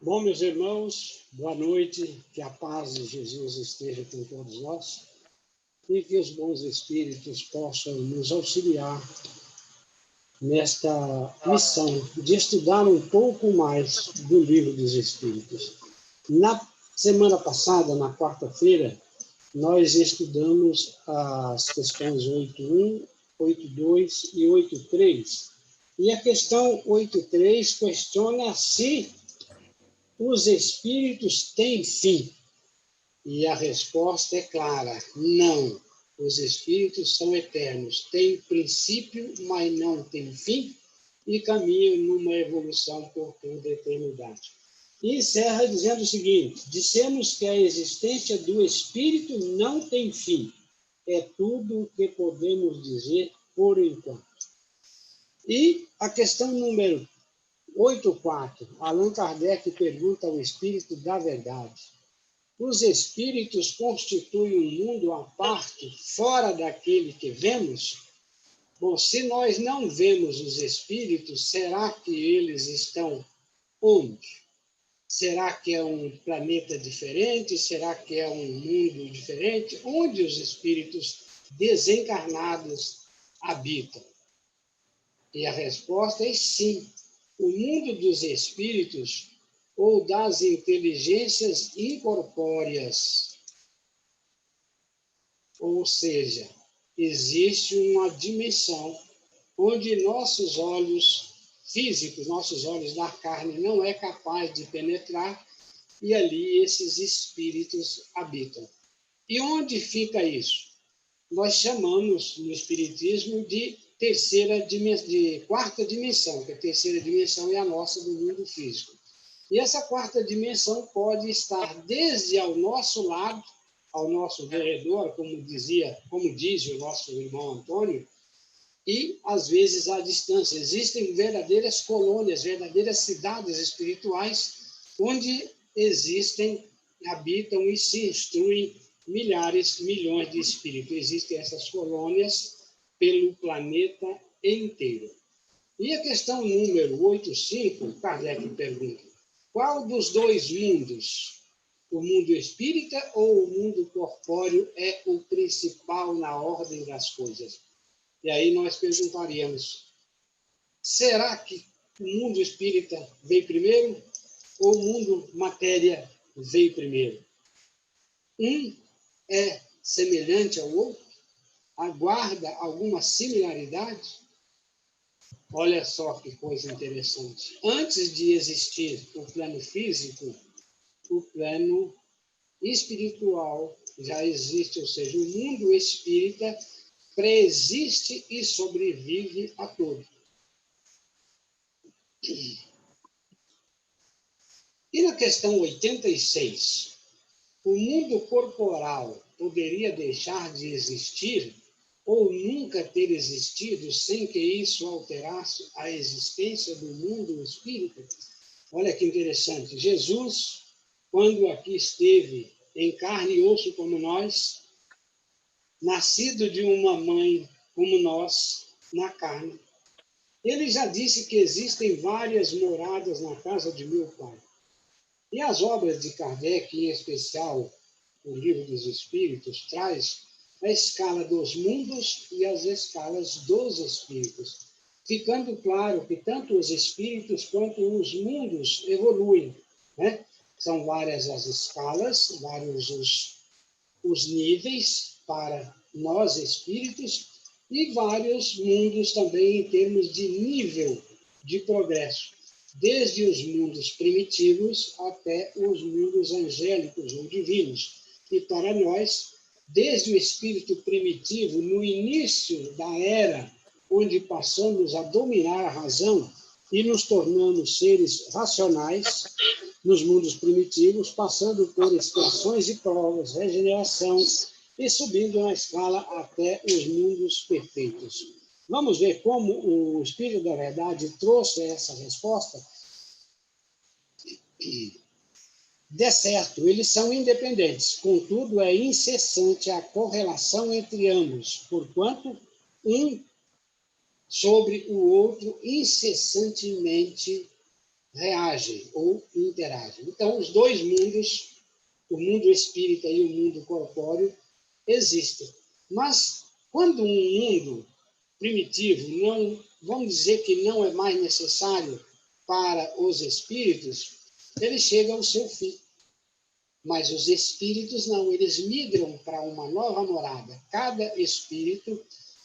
Bom, meus irmãos, boa noite, que a paz de Jesus esteja com todos nós e que os bons espíritos possam nos auxiliar nesta missão de estudar um pouco mais do Livro dos Espíritos. Na semana passada, na quarta-feira, nós estudamos as questões 8.1, 8.2 e 8.3. E a questão 8.3 questiona se os espíritos têm fim. E a resposta é clara: não. Os espíritos são eternos, têm princípio, mas não têm fim, e caminham numa evolução por toda a eternidade. E encerra dizendo o seguinte: dissemos que a existência do espírito não tem fim. É tudo o que podemos dizer por enquanto. E a questão número 8.4, Allan Kardec pergunta ao espírito da verdade: os espíritos constituem um mundo à parte, fora daquele que vemos? Bom, se nós não vemos os espíritos, será que eles estão onde? Será que é um planeta diferente? Será que é um mundo diferente? Onde os espíritos desencarnados habitam? E a resposta é sim. O mundo dos espíritos ou das inteligências incorpóreas. Ou seja, existe uma dimensão onde nossos olhos físicos, nossos olhos da carne, não é capaz de penetrar, e ali esses espíritos habitam. E onde fica isso? Nós chamamos no Espiritismo de quarta dimensão, que a terceira dimensão é a nossa do mundo físico. E essa quarta dimensão pode estar desde ao nosso lado, ao nosso derredor, como diz o nosso irmão Antônio, e às vezes à distância. Existem verdadeiras colônias, verdadeiras cidades espirituais, onde habitam e se instruem milhares, milhões de espíritos. Existem essas colônias pelo planeta inteiro. E a questão número 8.5, Kardec pergunta: qual dos dois mundos, o mundo espírita ou o mundo corpóreo, é o principal na ordem das coisas? E aí nós perguntaríamos: será que o mundo espírita veio primeiro ou o mundo matéria veio primeiro? Um é semelhante ao outro? Aguarda alguma similaridade? Olha só que coisa interessante. Antes de existir o plano físico, o plano espiritual já existe, ou seja, o mundo espírita preexiste e sobrevive a tudo. E na questão 86, o mundo corporal poderia deixar de existir ou nunca ter existido sem que isso alterasse a existência do mundo espírita? Olha que interessante. Jesus, quando aqui esteve em carne e osso como nós, nascido de uma mãe como nós, na carne, ele já disse que existem várias moradas na casa de meu Pai. E as obras de Kardec, em especial o Livro dos Espíritos, traz a escala dos mundos e as escalas dos espíritos, ficando claro que tanto os espíritos quanto os mundos evoluem, né? São várias as escalas, vários os níveis para nós espíritos e vários mundos também em termos de nível de progresso, desde os mundos primitivos até os mundos angélicos ou divinos. E para nós, desde o espírito primitivo, no início da era, onde passamos a dominar a razão e nos tornamos seres racionais, nos mundos primitivos, passando por expiações e provas, regeneração, e subindo na escala até os mundos perfeitos. Vamos ver como o Espírito da Verdade trouxe essa resposta? De certo, eles são independentes, contudo é incessante a correlação entre ambos, porquanto um sobre o outro incessantemente reagem ou interagem. Então, os dois mundos, o mundo espírita e o mundo corpóreo, existem. Mas, quando um mundo primitivo, não, vamos dizer que não é mais necessário para os espíritos, ele chega ao seu fim. Mas os espíritos não, eles migram para uma nova morada. Cada espírito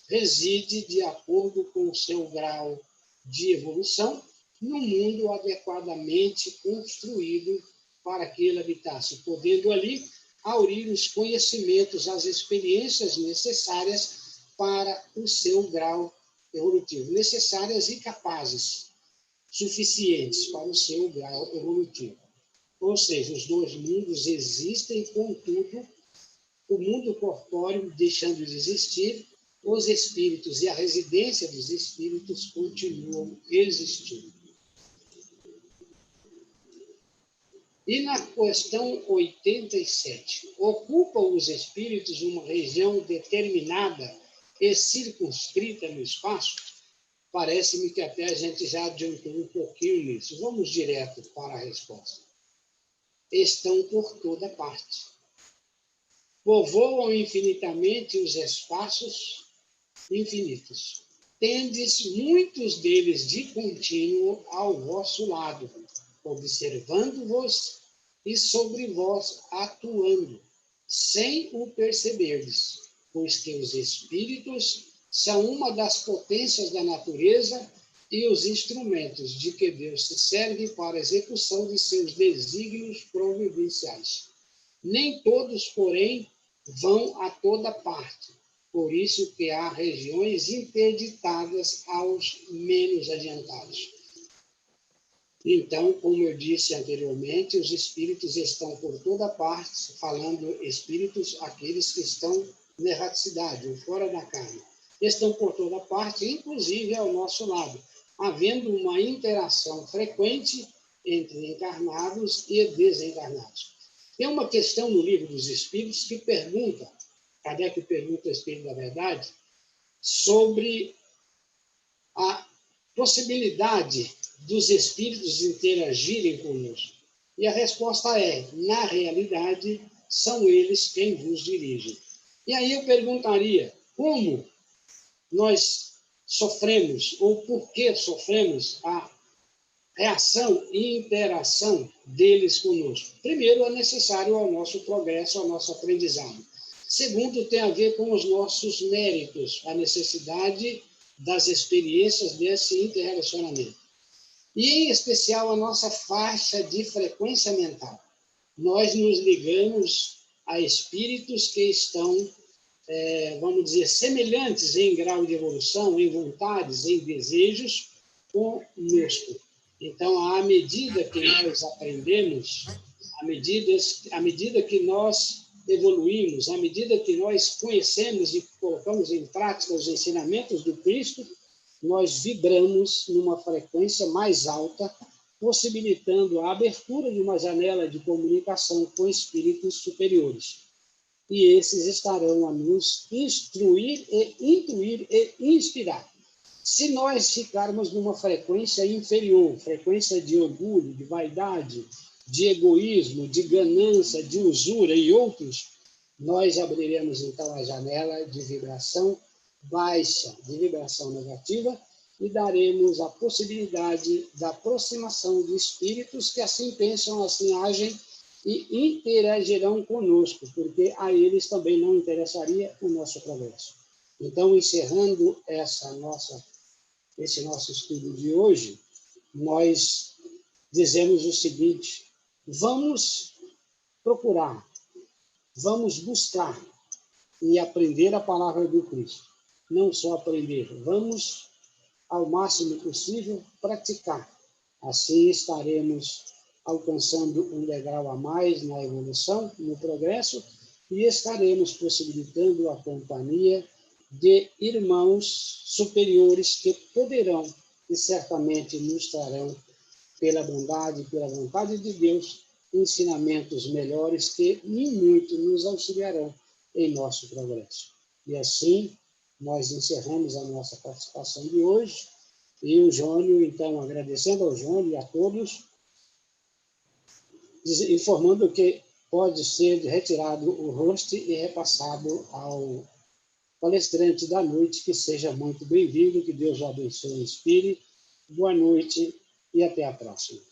reside de acordo com o seu grau de evolução no mundo adequadamente construído para que ele habitasse, podendo ali aurir os conhecimentos, as experiências necessárias para o seu grau evolutivo, necessárias e capazes, suficientes para o seu grau evolutivo. Ou seja, os dois mundos existem, contudo, o mundo corpóreo deixando de existir, os espíritos e a residência dos espíritos continuam existindo. E na questão 87, ocupam os espíritos uma região determinada e circunscrita no espaço? Parece-me que até a gente já adiantou um pouquinho nisso. Vamos direto para a resposta. Estão por toda parte. Povoam infinitamente os espaços infinitos. Tendes muitos deles de contínuo ao vosso lado, observando-vos e sobre vós atuando, sem o perceberdes, pois que os espíritos são uma das potências da natureza e os instrumentos de que Deus se serve para a execução de seus desígnios providenciais. Nem todos, porém, vão a toda parte, por isso que há regiões interditadas aos menos adiantados. Então, como eu disse anteriormente, os espíritos estão por toda parte, falando espíritos, aqueles que estão na erraticidade, ou fora da carne. Estão por toda parte, inclusive ao nosso lado, havendo uma interação frequente entre encarnados e desencarnados. Tem uma questão no Livro dos Espíritos que pergunta, Kardec pergunta ao Espírito da Verdade, sobre a possibilidade dos espíritos interagirem conosco. E a resposta é, na realidade, são eles quem vos dirigem. E aí eu perguntaria, como nós sofremos, ou por que sofremos a reação e interação deles conosco? Primeiro, é necessário ao nosso progresso, ao nosso aprendizado. Segundo, tem a ver com os nossos méritos, a necessidade das experiências desse interrelacionamento. E, em especial, a nossa faixa de frequência mental. Nós nos ligamos a espíritos que estão, vamos dizer, semelhantes em grau de evolução, em vontades, em desejos conosco. Então, à medida que nós aprendemos, à medida que nós evoluímos, à medida que nós conhecemos e colocamos em prática os ensinamentos do Cristo, nós vibramos numa frequência mais alta, possibilitando a abertura de uma janela de comunicação com espíritos superiores. E esses estarão a nos instruir e intuir e inspirar. Se nós ficarmos numa frequência inferior, frequência de orgulho, de vaidade, de egoísmo, de ganância, de usura e outros, nós abriremos então a janela de vibração baixa, de vibração negativa, e daremos a possibilidade da aproximação de espíritos que assim pensam, assim agem e interagirão conosco, porque a eles também não interessaria o nosso progresso. Então, encerrando esse nosso estudo de hoje, nós dizemos o seguinte: vamos procurar, vamos buscar e aprender a palavra do Cristo. Não só aprender, vamos, ao máximo possível, praticar. Assim estaremos alcançando um degrau a mais na evolução, no progresso, e estaremos possibilitando a companhia de irmãos superiores que poderão e certamente nos trarão, pela bondade e pela vontade de Deus, ensinamentos melhores que em muito nos auxiliarão em nosso progresso. E assim, nós encerramos a nossa participação de hoje, E o Jônio, então, agradecendo ao Jônio e a todos, informando que pode ser retirado o host e repassado ao palestrante da noite, que seja muito bem-vindo, que Deus o abençoe e inspire. Boa noite e até a próxima.